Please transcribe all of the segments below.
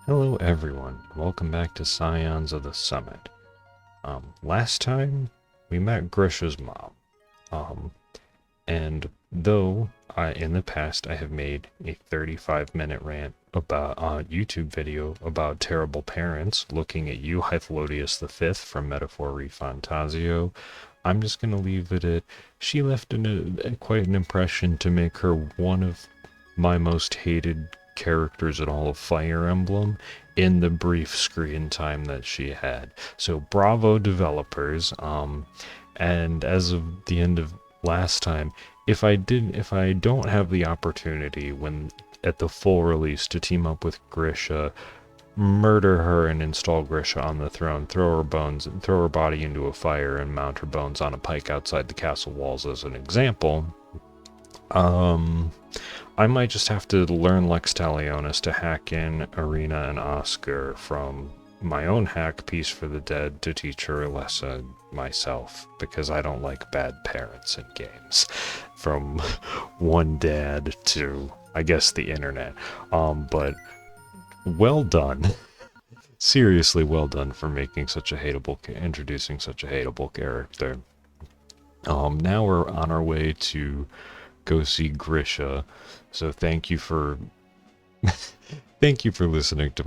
Hello everyone, welcome back to Scions of the Summit. Last time we met Grisha's mom. Um, and though in the past I have made a 35-minute rant about YouTube video about terrible parents looking at you, Hypholodius V from Metaphor Fantasio, I'm just gonna leave it at she left quite an impression to make her one of my most hated characters in all of Fire Emblem in the brief screen time that she had. So bravo developers. And as of the end of last time, if I don't have the opportunity when at the full release to team up with Grisha, murder her and install Grisha on the throne, throw her body into a fire and mount her bones on a pike outside the castle walls as an example, I might just have to learn Lex Talionis to hack in Arena and Oscar from my own hack Piece for the Dead to teach her a lesson myself, because I don't like bad parents in games. From one dad to, I guess, the internet. But well done. Seriously well done for making such a introducing such a hateable character. Now we're on our way to go see Grisha. So thank you for thank you for listening to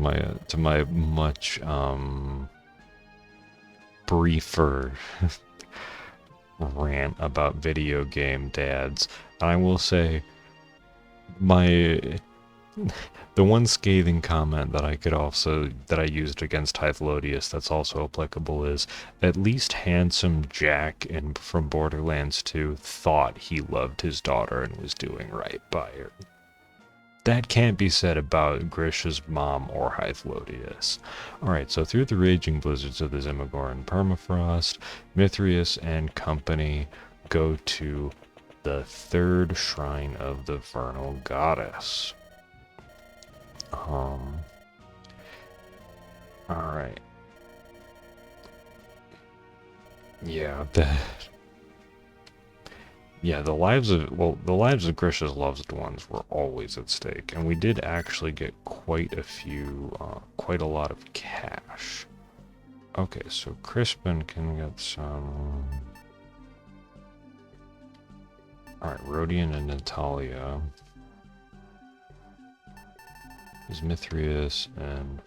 my much briefer rant about video game dads. I will say the one scathing comment that I used against Hypholodius that's also applicable is at least handsome Jack from Borderlands 2 thought he loved his daughter and was doing right by her. That can't be said about Grisha's mom or Hypholodius. Alright, so through the raging blizzards of the Zimmergorn permafrost, Mythrias and company go to the third shrine of the Vernal Goddess. Alright. Yeah, the lives of Grisha's loved ones were always at stake, and we did actually get quite a lot of cash. Okay, so Crispin can get some. Alright, Rodian and Natalia. Is Mythrias and...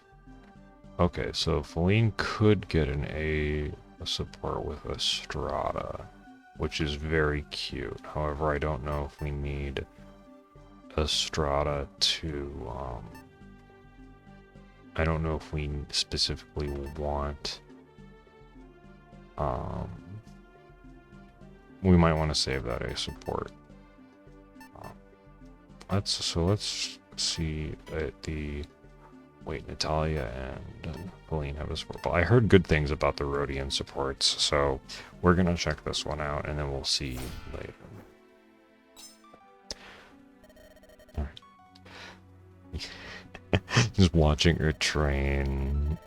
Okay, so Feline could get a support with Estrada, which is very cute. However, I don't know if we need Estrada to... I don't know if we specifically want... we might want to save that a support. Let's see at the... Wait, Natalia and Feline have a support. But I heard good things about the Rodian supports, so we're gonna check this one out, and then we'll see later. Alright. Just watching her train.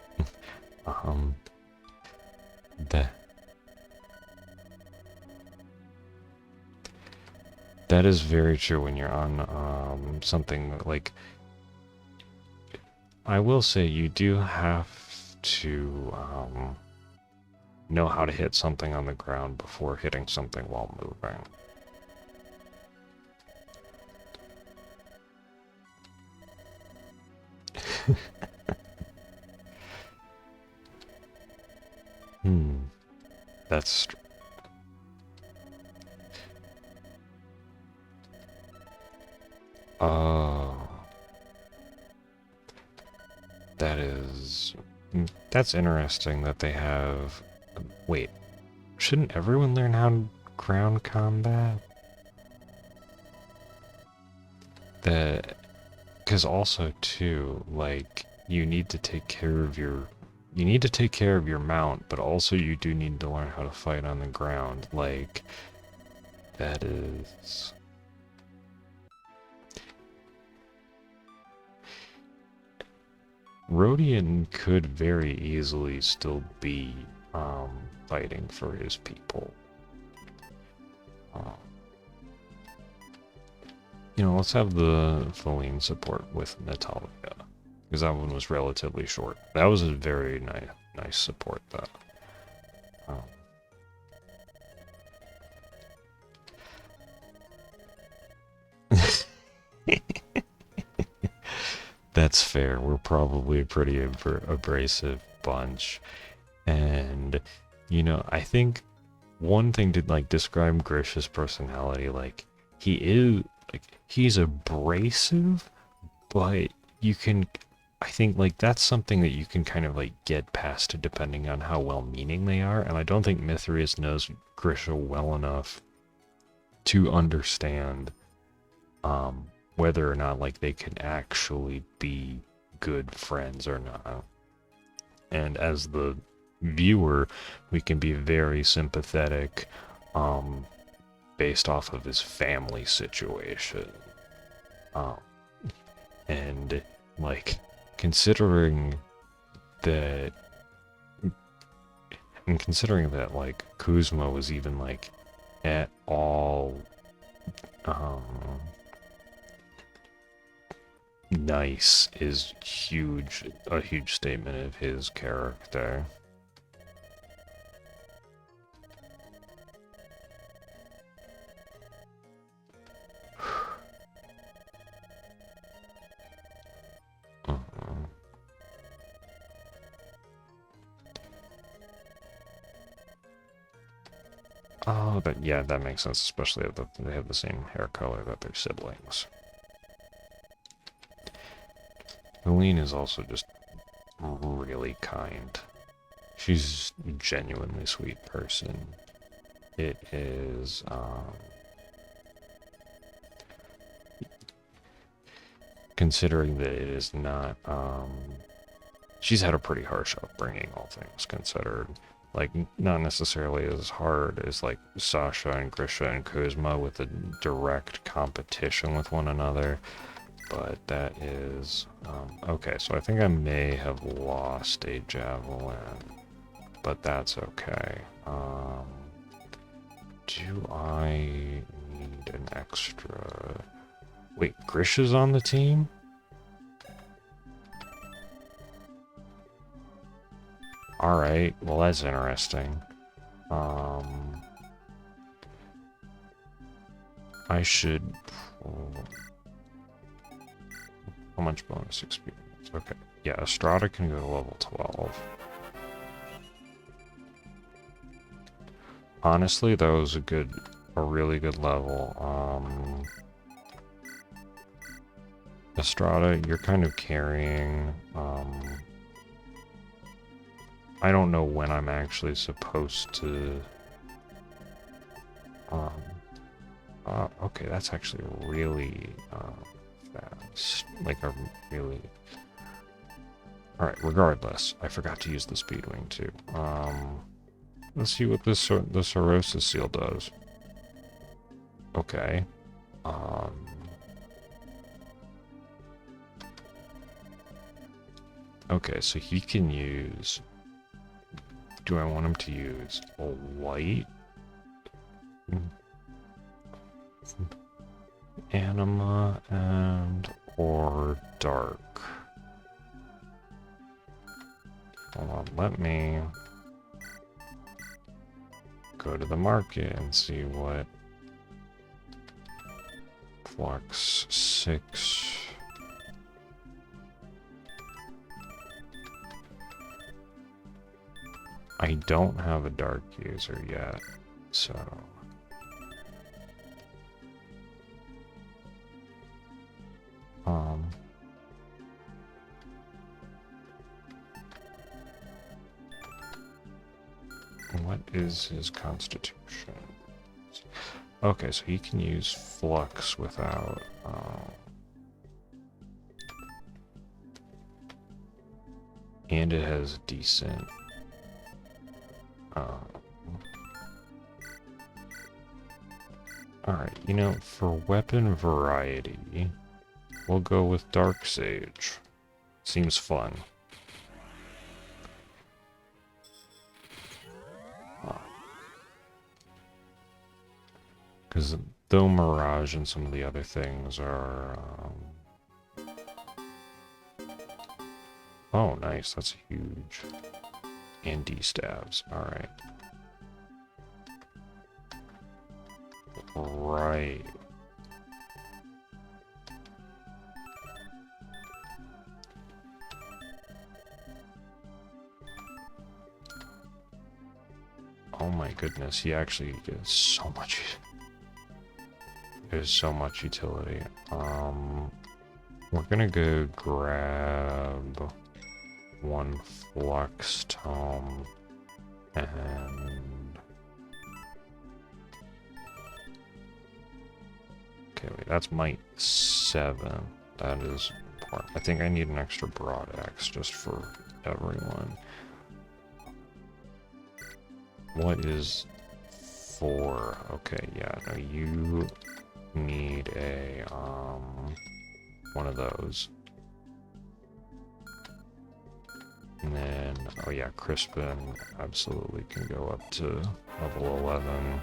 That is very true when you're on something like... I will say you do have to know how to hit something on the ground before hitting something while moving. That's... Oh... That's interesting that they have... Wait, shouldn't everyone learn how to ground combat? Because also, too, like, you need to take care of your mount, but also you do need to learn how to fight on the ground. Like, that is... Rodian could very easily still be fighting for his people. Let's have the Feline support with Natalia. because that one was relatively short. That was a very nice support, though. That's fair. We're probably a pretty abrasive bunch. And, you know, I think one thing to, like, describe Grisha's personality, like, he's abrasive, but you can, I think, like, that's something that you can kind of, like, get past depending on how well-meaning they are. And I don't think Mythrias knows Grisha well enough to understand, whether or not, like, they can actually be good friends or not. And as the viewer, we can be very sympathetic, based off of his family situation. And, like, considering that, like, Kuzma was even, like, at all, nice is a huge statement of his character. Oh, but yeah, that makes sense, especially if they have the same hair color that their siblings. Helene is also just really kind. She's a genuinely sweet person. It is, considering that it is not, she's had a pretty harsh upbringing, all things considered. Like, not necessarily as hard as, like, Sasha and Grisha and Kuzma with a direct competition with one another. But that is, okay, so I think I may have lost a javelin, but that's okay. Do I need an extra? Wait, Grisha's on the team? Alright, well that's interesting. I should... How much bonus experience? Okay, yeah, Estrada can go to level 12. Honestly, that was a really good level. Estrada, you're kind of carrying, I don't know when I'm actually supposed to, okay, that's actually really, fast, like a really, alright, regardless, I forgot to use the Speedwing too. Let's see what the Cirrhosis Seal does. Okay, okay, so he can use, do I want him to use a white anima and or dark? Hold on, let me go to the market and see what Flux 6. I don't have a dark user yet, so what is his constitution? Okay, so he can use Flux without, and it has decent, alright, you know, for weapon variety, we'll go with Dark Sage. Seems fun. Because though Mirage and some of the other things are, Oh, nice. That's huge. And D-stabs. Alright. Right. Oh my goodness, he actually gets so much. There's so much utility. We're gonna go grab one flux tome and okay, wait, that's might 7. That is important. I think I need an extra broad axe just for everyone. What is 4? Okay, yeah, no, you need a one of those. And then, oh yeah, Crispin absolutely can go up to level 11.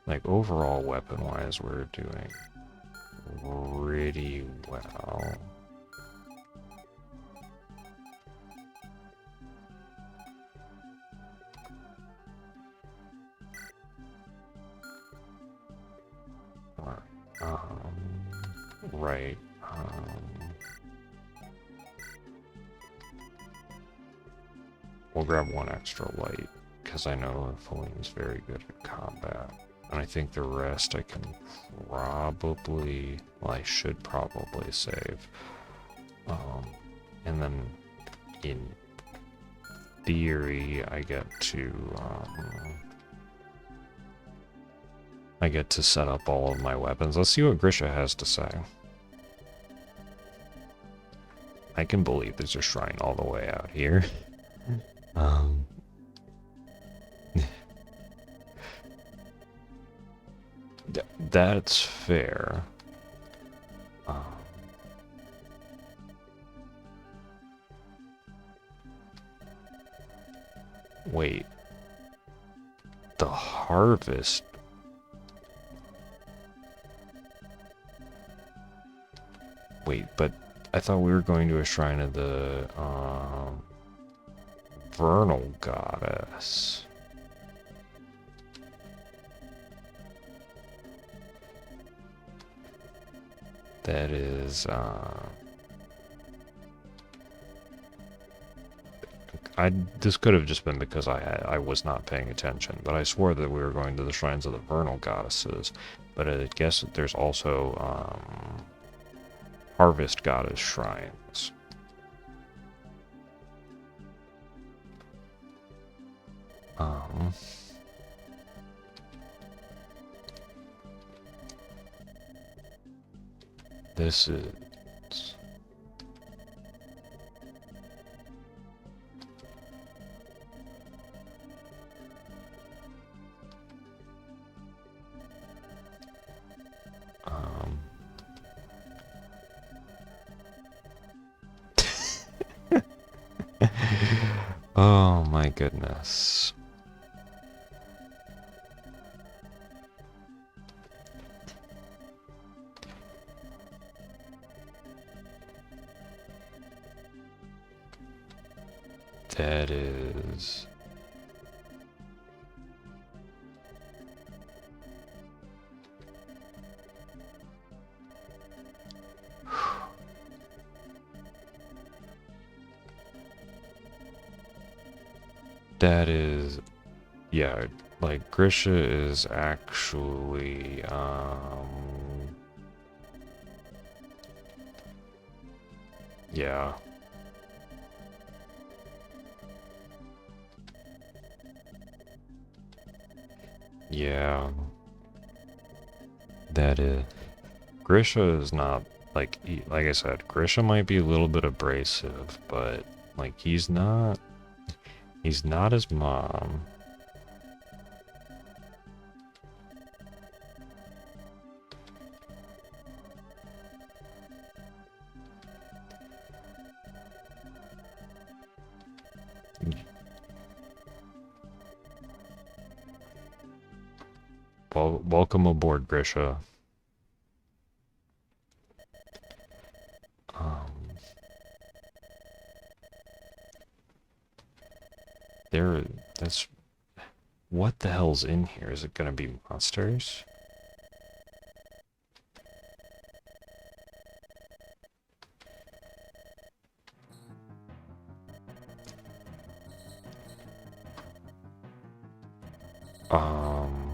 Like, overall weapon-wise, we're doing pretty well. Right. We'll grab one extra light, because I know Feline's very good at combat. And I think the rest I can probably, well, I should probably save. And then, in theory, I get to set up all of my weapons. Let's see what Grisha has to say. I can believe there's a shrine all the way out here. That's fair. Wait. The harvest. Wait, but I thought we were going to a shrine of the vernal goddess. That is this could have just been because I was not paying attention, but I swore that we were going to the shrines of the vernal goddesses. But I guess that there's also harvest goddess shrines. This is oh my goodness. That is... That is... Yeah, like, Grisha is actually, yeah. Yeah. That is... Grisha is not, like I said, Grisha might be a little bit abrasive, but, like, he's not his mom. Well, welcome aboard, Grisha. There, that's... What the hell's in here? Is it gonna be monsters? Um...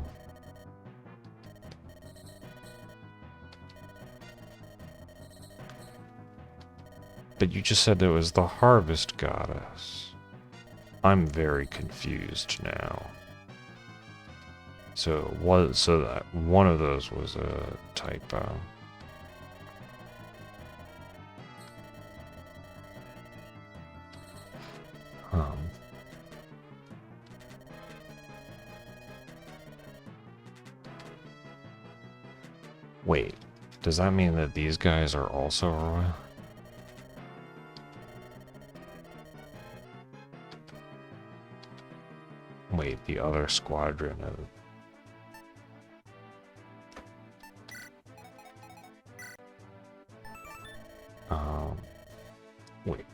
But you just said it was the harvest goddess. I'm very confused now. So that one of those was a typo. Wait, does that mean that these guys are also royal? Wait, the other squadron of... Wait.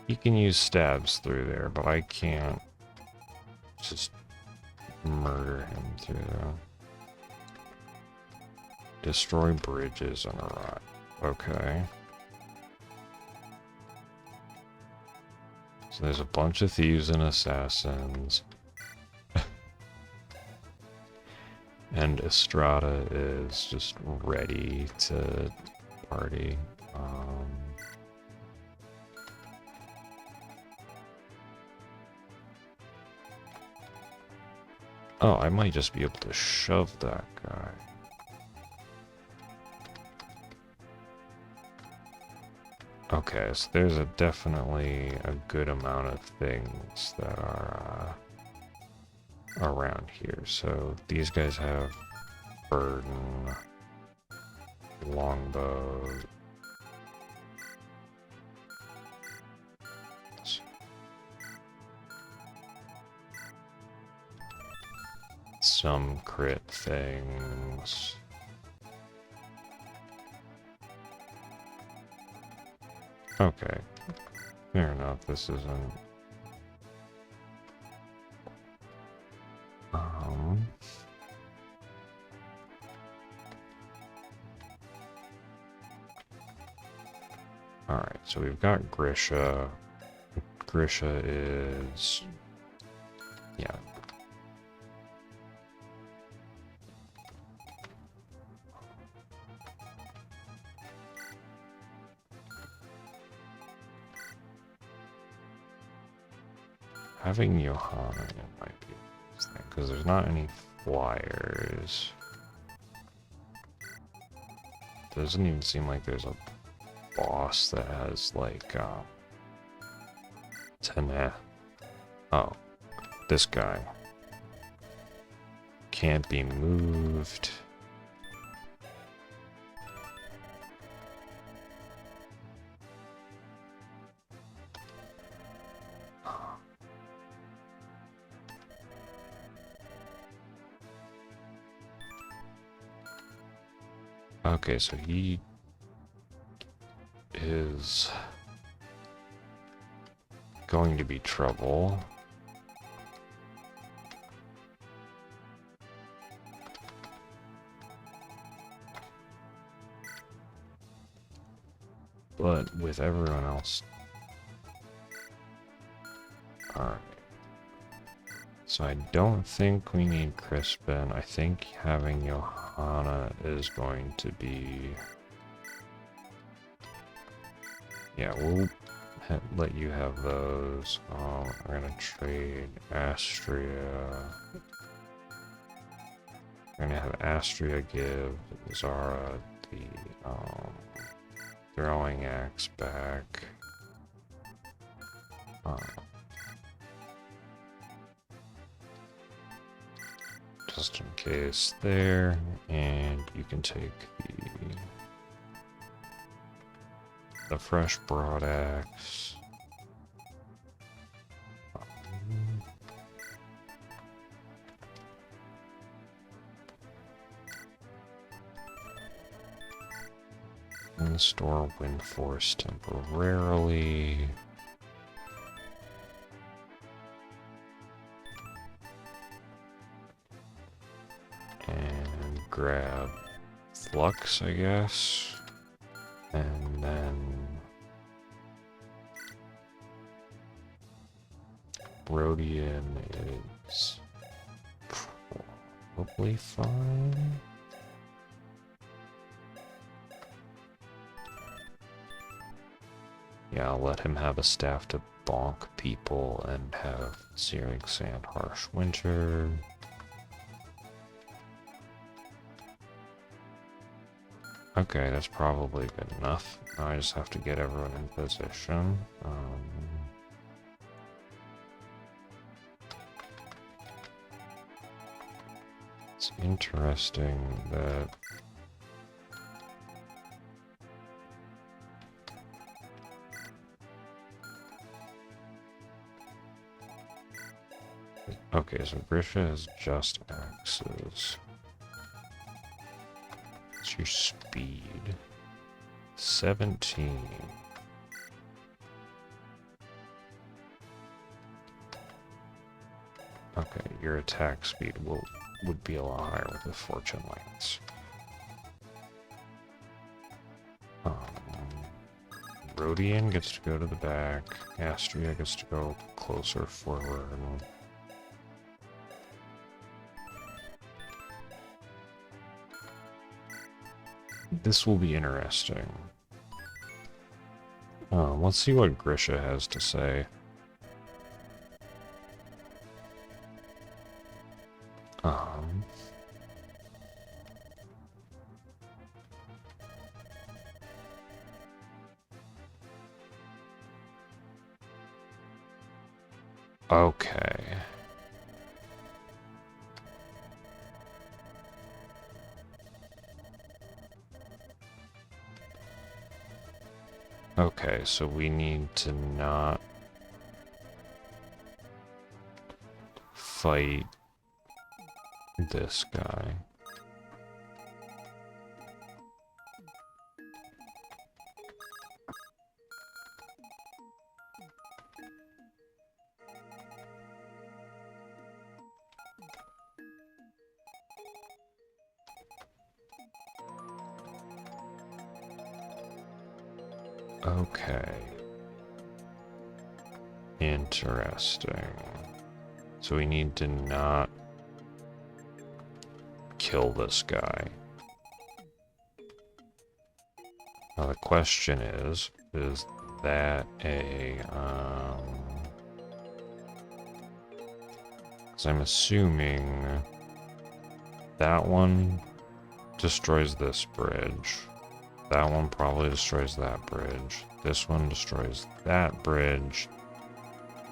You can use stabs through there, but I can't just murder him through there. Destroy bridges on a rock. Okay. So there's a bunch of thieves and assassins. And Estrada is just ready to party. Oh, I might just be able to shove that guy. Okay, so there's definitely a good amount of things that are around here. So these guys have burden, longbow. Some crit things. Okay, fair enough. This isn't... Alright, so we've got Grisha. Grisha is... Yeah. Having Johanna might be this thing, because there's not any flyers. Doesn't even seem like there's a boss that has like 10. Oh, this guy can't be moved. Okay, so he is going to be trouble. But with everyone else... Alright. So I don't think we need Crispin. I think having Johanna is going to be... Yeah, we'll let you have those. We're gonna trade Astria. We're gonna have Astria give Zara the throwing axe back. Just in case there, and you can take the fresh broadaxe. Store Wind Force temporarily. And grab Flux, I guess. And then Rhodian is probably fine. Yeah, I'll let him have a staff to bonk people and have Searing Sand, Harsh Winter. Okay, that's probably good enough. Now I just have to get everyone in position. It's interesting that okay, so Grisha has just axes. What's your speed? 17. Okay, your attack speed would be a lot higher with the Fortune Lance. Rhodian gets to go to the back. Astria gets to go closer forward. This will be interesting. Let's see what Grisha has to say. Okay. Okay, so we need to not fight this guy. Okay. Interesting. So we need to not kill this guy. Now the question is that a, 'cause I'm assuming that one destroys this bridge. That one probably destroys that bridge. This one destroys that bridge.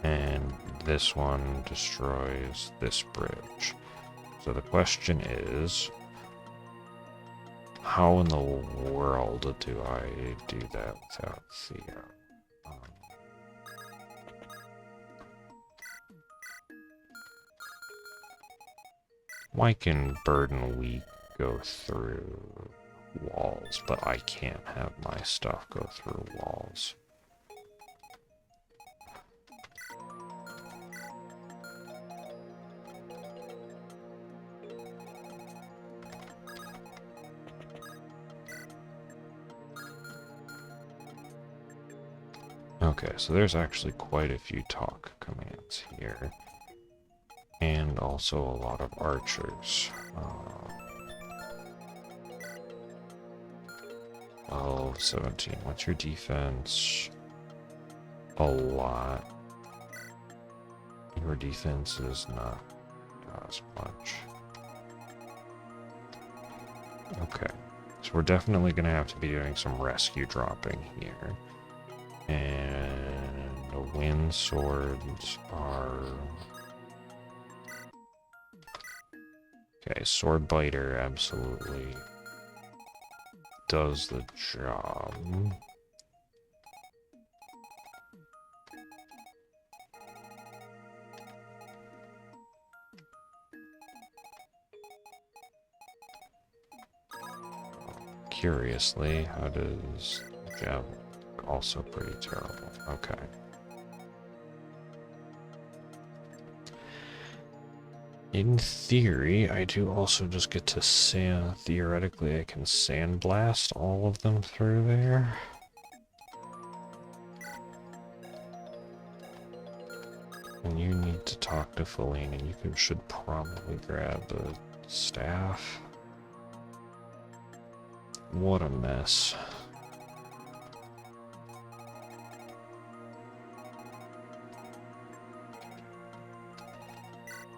And this one destroys this bridge. So the question is, how in the world do I do that without Theo? Why can Burden Weak go through walls, but I can't have my stuff go through walls? Okay, so there's actually quite a few talk commands here. And also a lot of archers. 17. What's your defense? A lot. Your defense is not as much. Okay. So we're definitely going to have to be doing some rescue dropping here. And the wind swords are... Okay, sword biter absolutely does the job. curiously, how does Jav also pretty terrible? Okay. In theory, I do also just get to theoretically I can sandblast all of them through there. And you need to talk to Feline, and you should probably grab the staff. What a mess.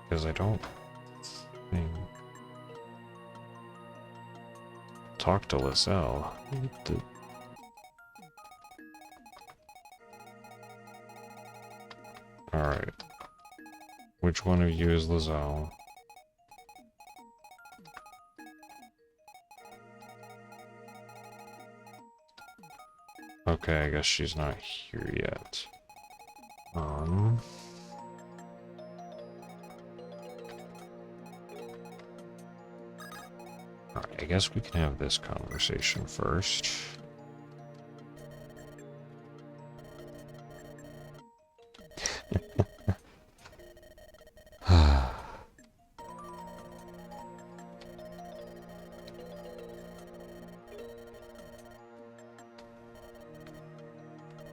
Because I don't think... Talk to Lizelle. Alright. Which one of you is Lizelle? Okay, I guess she's not here yet. Alright, I guess we can have this conversation first.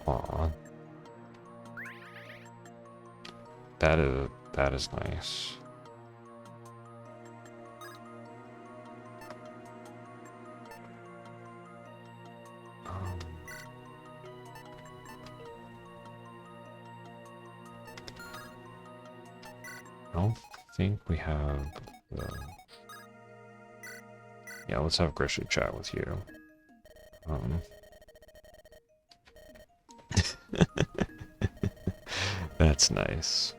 Aw. That is nice. I don't think we have the... Yeah, let's have Grisha chat with you. That's nice.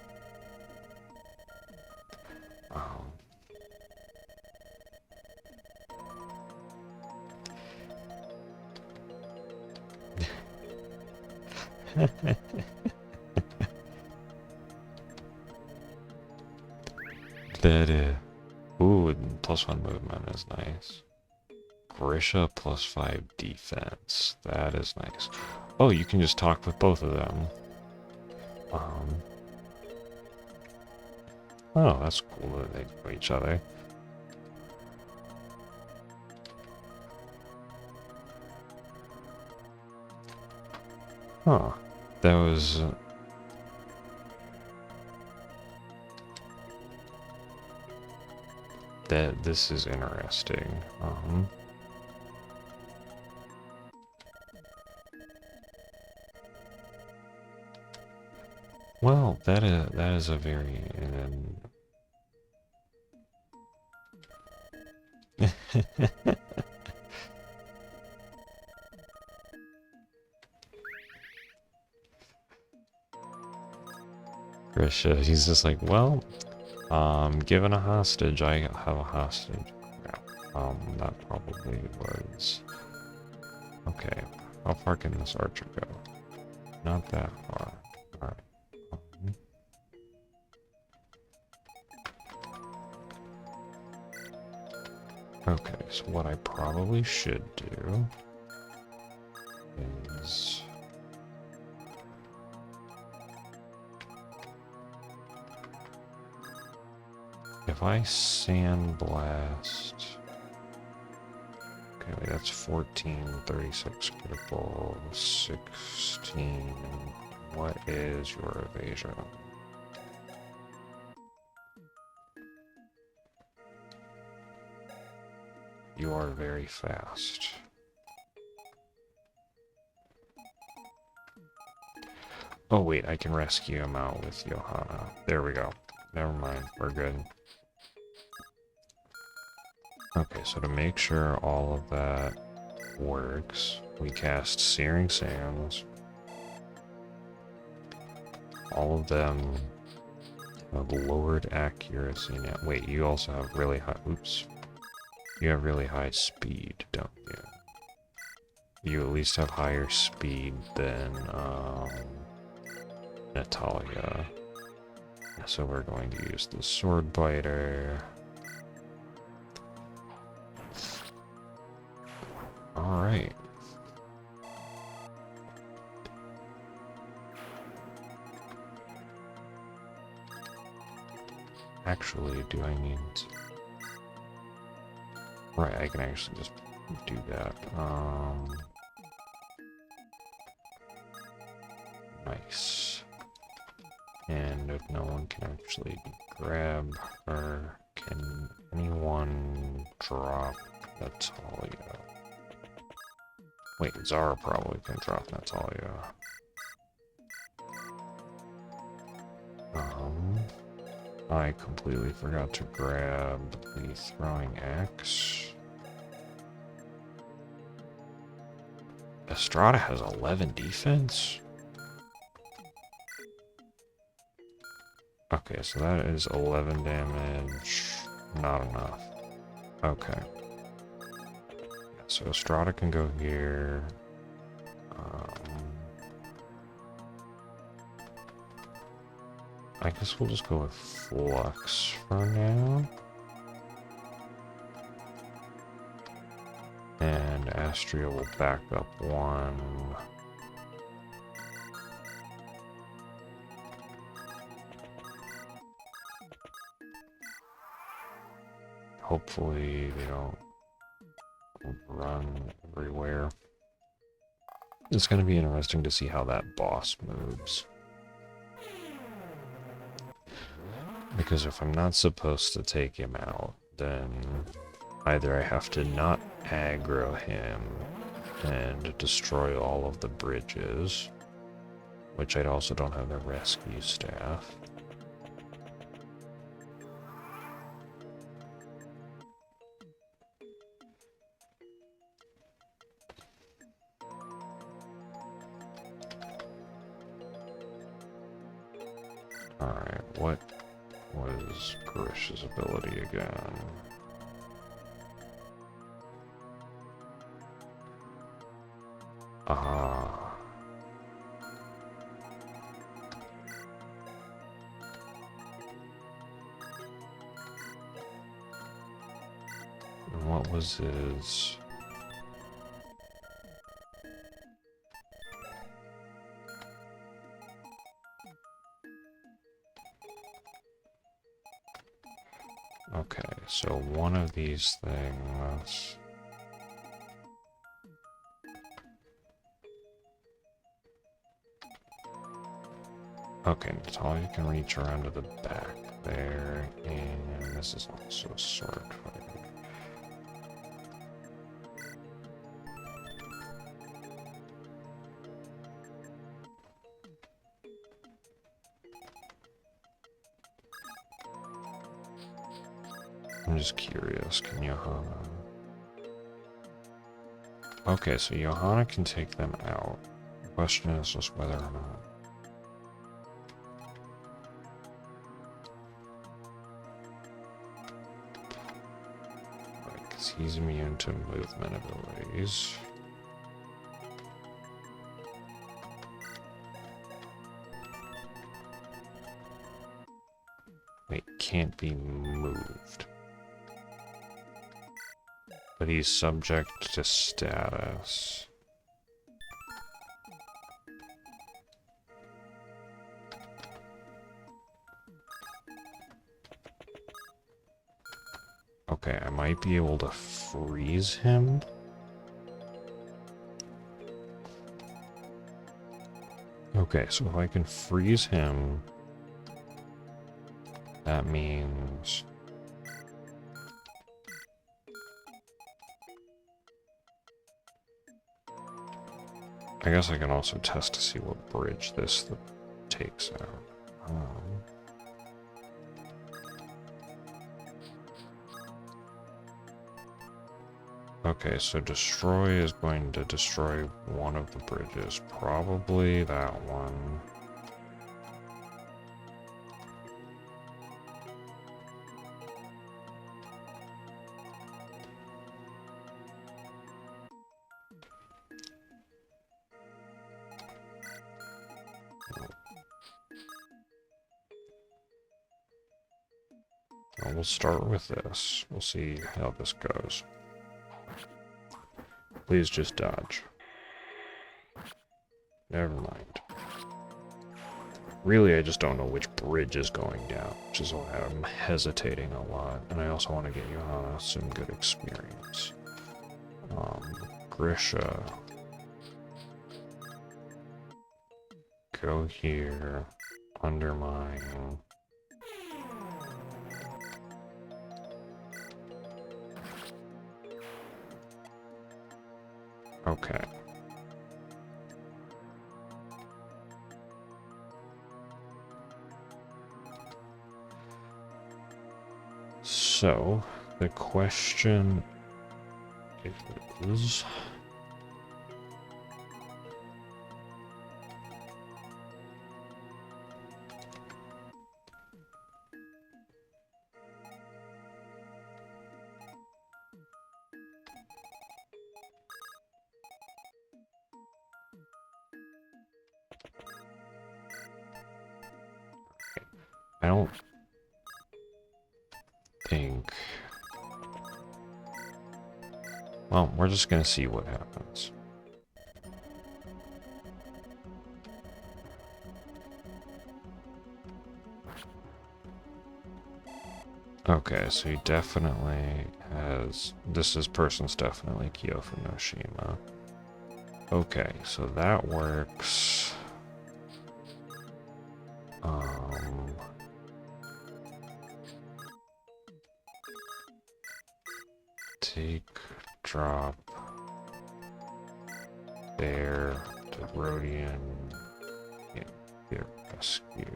That ooh, +1 movement is nice. Grisha +5 defense. That is nice. Oh, you can just talk with both of them. Oh, that's cool that they know each other. Huh. That was... this is interesting. Well, that is a very... Grisha, he's just like, well, given a hostage, I have a hostage. Yeah, that probably was... Okay, how far can this archer go? Not that far. Alright. Okay, so what I probably should do is... If I sandblast... Okay, wait, that's 14, 36 critical, 16... What is your evasion? You are very fast. Oh wait, I can rescue him out with Johanna. There we go. Never mind, we're good. Okay, so to make sure all of that works, we cast Searing Sands. All of them have lowered accuracy now. Wait, you also have really high... Oops. You have really high speed, don't you? You at least have higher speed than Natalia. So we're going to use the Sword Biter. Alright. Actually, do I need to... Right, I can actually just do that. Nice. And if no one can actually grab her, can anyone drop Natalia? Wait, Zara probably can drop Natalia. I completely forgot to grab the throwing axe. Estrada has 11 defense? Okay, so that is 11 damage. Not enough. Okay. So Estrada can go here. I guess we'll just go with Flux for now. And Astria will back up one. Hopefully they don't run everywhere. It's going to be interesting to see how that boss moves. Because if I'm not supposed to take him out, then either I have to not aggro him and destroy all of the bridges, which I also don't have the rescue staff. Alright, what was Grisha's ability again? Ah. And what was his... Okay, so one of these things... Okay, Natalia can reach around to the back there, and this is also a sword fight. I'm just curious, can Johanna... Okay, so Johanna can take them out. The question is just whether or not... Right, because he's immune to movement abilities. Wait, can't be moved. But he's subject to status. Okay, I might be able to freeze him. Okay, so if I can freeze him, that means... I guess I can also test to see what bridge this takes out. Okay, so destroy is going to destroy one of the bridges. Probably that one. Well, we'll start with this. We'll see how this goes. Please just dodge. Never mind. Really, I just don't know which bridge is going down, which is why I'm hesitating a lot. And I also want to get you some good experience. Grisha. Go here. Undermine. Okay. So, the question is... I don't think... Well, we're just gonna see what happens. Okay, so he definitely has... This person's definitely Kyofu no Shima. Okay, so that works. Take, drop, there, to Rhodian, get rescued.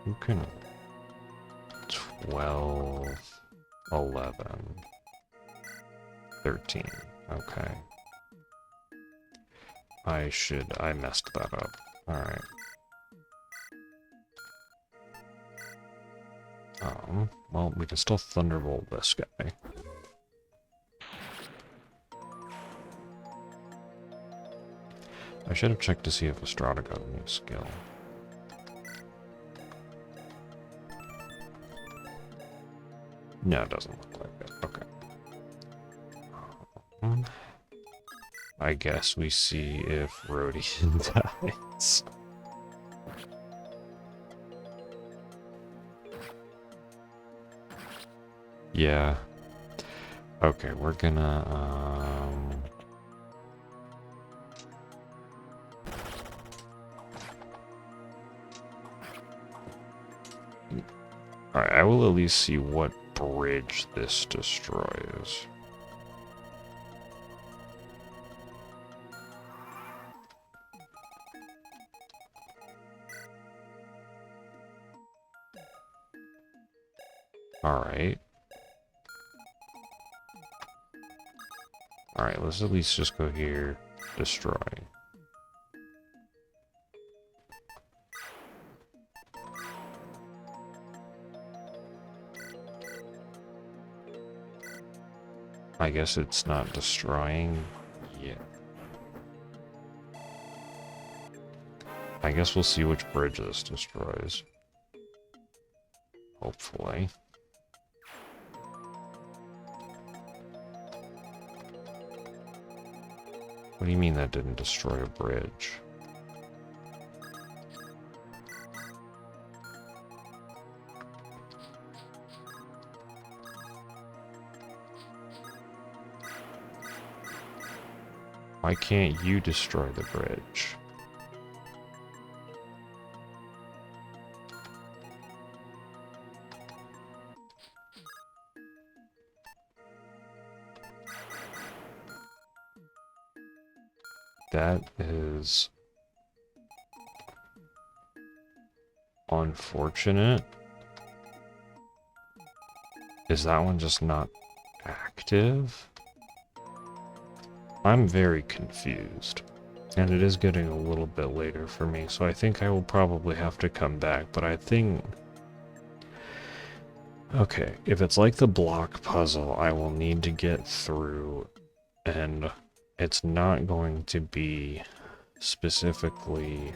Who can... 12, 11, 13. Okay. I messed that up. Alright. Well, we can still Thunderbolt this guy. I should have checked to see if Estrada got a new skill. No, it doesn't look like it. Okay. I guess we see if Rhodian dies. Yeah. Okay, we're gonna, Alright, I will at least see what bridge this destroys. Alright. Alright, let's at least just go here, destroy. I guess it's not destroying yet. I guess we'll see which bridge this destroys. Hopefully. What do you mean that didn't destroy a bridge? Why can't you destroy the bridge? That is unfortunate. Is that one just not active? I'm very confused. And it is getting a little bit later for me, so I think I will probably have to come back, but I think... Okay, if it's like the block puzzle, I will need to get through, and it's not going to be specifically,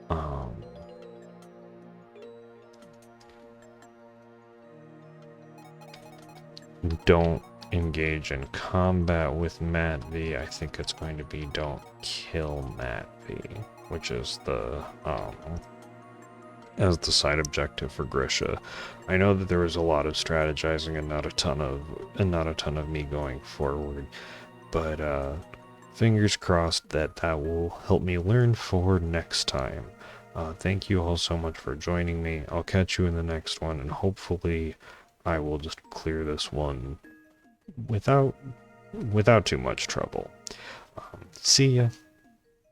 um, don't engage in combat with Matt V. I think it's going to be don't kill Matt V, which is the, as the side objective for Grisha. I know that there was a lot of strategizing and not a ton of me going forward, but fingers crossed that that will help me learn for next time. Thank you all so much for joining me. I'll catch you in the next one, and hopefully I will just clear this one without too much trouble. See ya.